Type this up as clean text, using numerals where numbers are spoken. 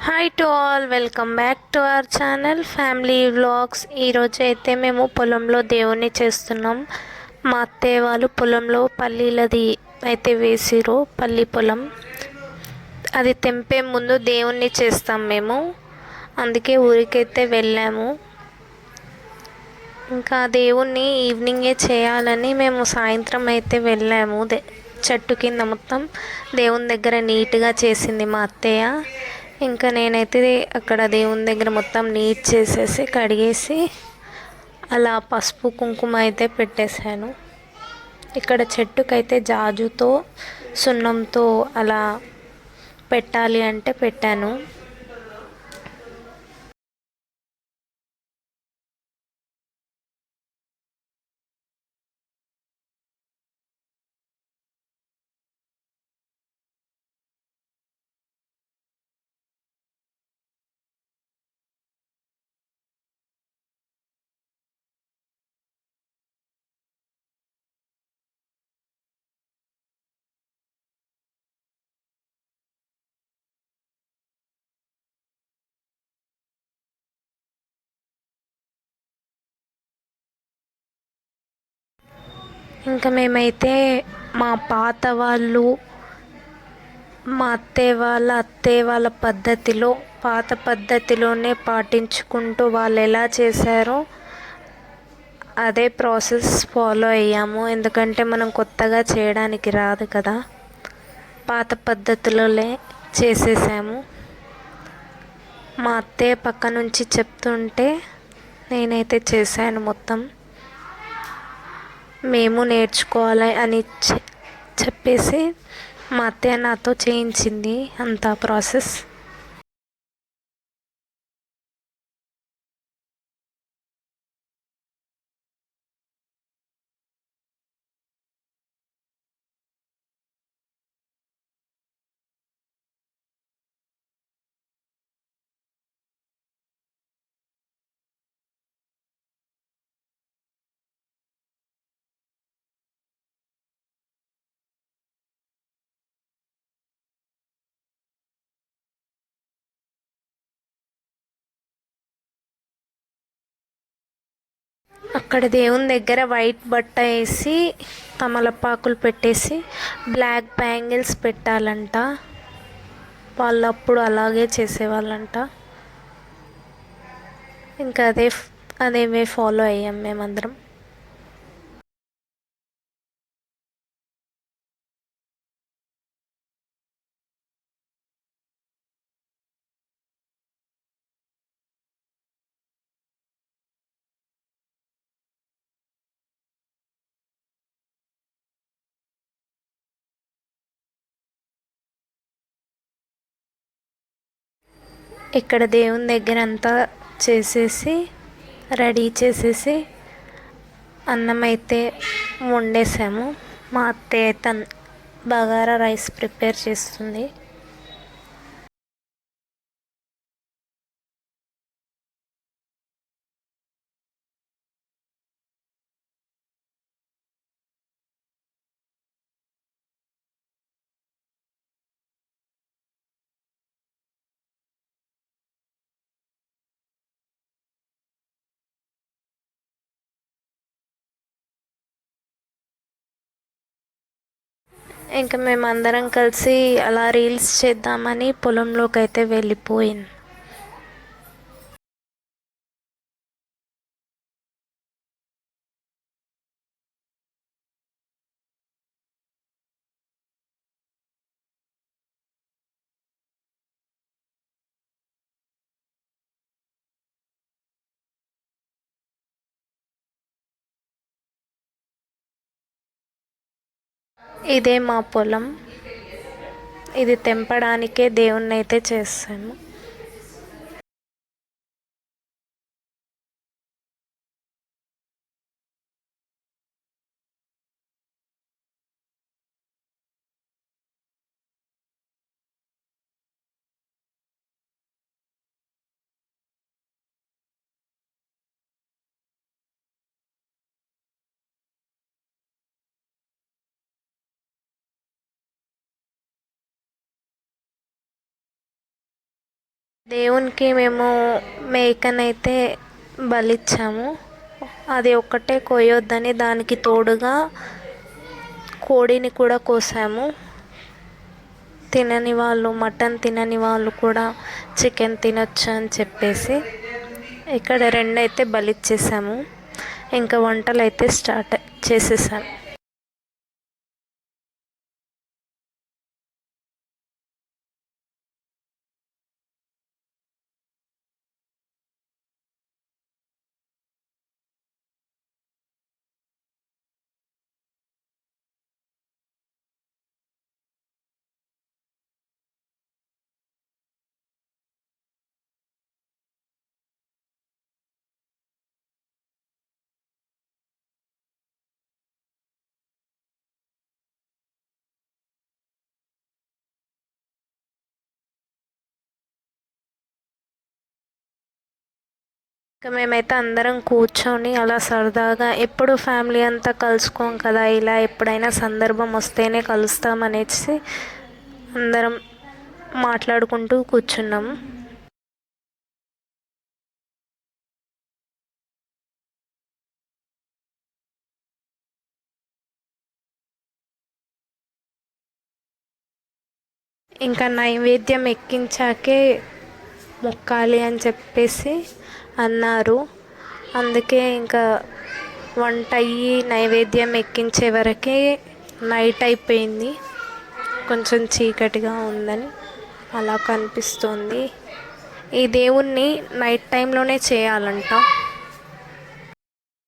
Hi to all, welcome back to our channel family vlogs. ఈరోజు అయితే మేము పొలంలో దేవుణ్ణి చేస్తున్నాం. మా అత్తయ్య వాళ్ళు పొలంలో పల్లీలది అయితే వేసిరు. పల్లి పొలం అది తెంపే ముందు దేవుణ్ణి చేస్తాం మేము. అందుకే ఊరికైతే వెళ్ళాము. ఇంకా దేవుణ్ణి ఈవినింగే చేయాలని మేము సాయంత్రం అయితే వెళ్ళాము. చెట్టు కింద మొత్తం దేవుని దగ్గర నీట్గా చేసింది మా అత్తయ్య. ఇంకా నేనైతే అక్కడ దేవుని దగ్గర మొత్తం నీట్ చేసేసి కడిగేసి అలా పసుపు కుంకుమ అయితే పెట్టేశాను. ఇక్కడ చెట్టుకైతే జాజుతో సున్నంతో అలా పెట్టాలి అంటే పెట్టాను. ఇంకా మేమైతే మా పాత వాళ్ళు, మా అత్తయ్య వాళ్ళ పద్ధతిలో, పాత పద్ధతిలోనే పాటించుకుంటూ వాళ్ళు ఎలా చేశారో అదే ప్రాసెస్ ఫాలో అయ్యాము. ఎందుకంటే మనం కొత్తగా చేయడానికి రాదు కదా, పాత పద్ధతిలోనే చేసేసాము. మా అత్తయ్య పక్క నుంచి చెప్తుంటే నేనైతే చేశాను మొత్తం. మేము నేర్చుకోవాలి అని చెప్పేసి మా అత్తయ్య నాతో చేయించింది అంత ప్రాసెస్. అక్కడ దేవుని దగ్గర వైట్ బట్ట వేసి తమలపాకులు పెట్టేసి బ్లాక్ బ్యాంగిల్స్ పెట్టాలంట. వాళ్ళు అప్పుడు అలాగే చేసేవాళ్ళంట. ఇంకా అదే వే ఫాలో అయ్యాం మేమందరం. ఇక్కడ దేవుని దగ్గర అంతా చేసేసి రెడీ చేసేసి అన్నం అయితే వండేసాము. మా అత్తయ్య అయితే బగారా రైస్ ప్రిపేర్ చేస్తుంది. ఇంకా మేమందరం కలిసి అలా రీల్స్ చేద్దామని పొలంలోకి అయితే వెళ్ళిపోయింది. ఇదే మా పొలం. ఇది తెంపడానికే దేవుణ్ణి అయితే చేస్తాము. దేవునికి మేము మేకనైతే బలిచ్చాము. అది ఒక్కటే కోయొద్దని దానికి తోడుగా కోడిని కూడా కోసాము. తినని వాళ్ళు, మటన్ తినని వాళ్ళు కూడా చికెన్ తినొచ్చు అని చెప్పేసి ఇక్కడ రెండైతే బలిచ్చేసాము. ఇంకా వంటలు అయితే స్టార్ట్ చేసేసాను. ఇంకా మేమైతే అందరం కూర్చొని అలా సరదాగా, ఎప్పుడు ఫ్యామిలీ అంతా కలుసుకోం కదా, ఇలా ఎప్పుడైనా సందర్భం వస్తేనే కలుస్తాం అనేసి అందరం మాట్లాడుకుంటూ కూర్చున్నాము. ఇంకా నైవేద్యం ఎక్కించాకే మొక్కాలి అని చెప్పేసి అన్నారు. అందుకే ఇంకా వంట అయ్యి నైవేద్యం ఎక్కించే వరకే నైట్ అయిపోయింది. కొంచెం చీకటిగా ఉందని అలా కనిపిస్తుంది. ఈ దేవుణ్ణి నైట్ టైంలోనే చేయాలంట.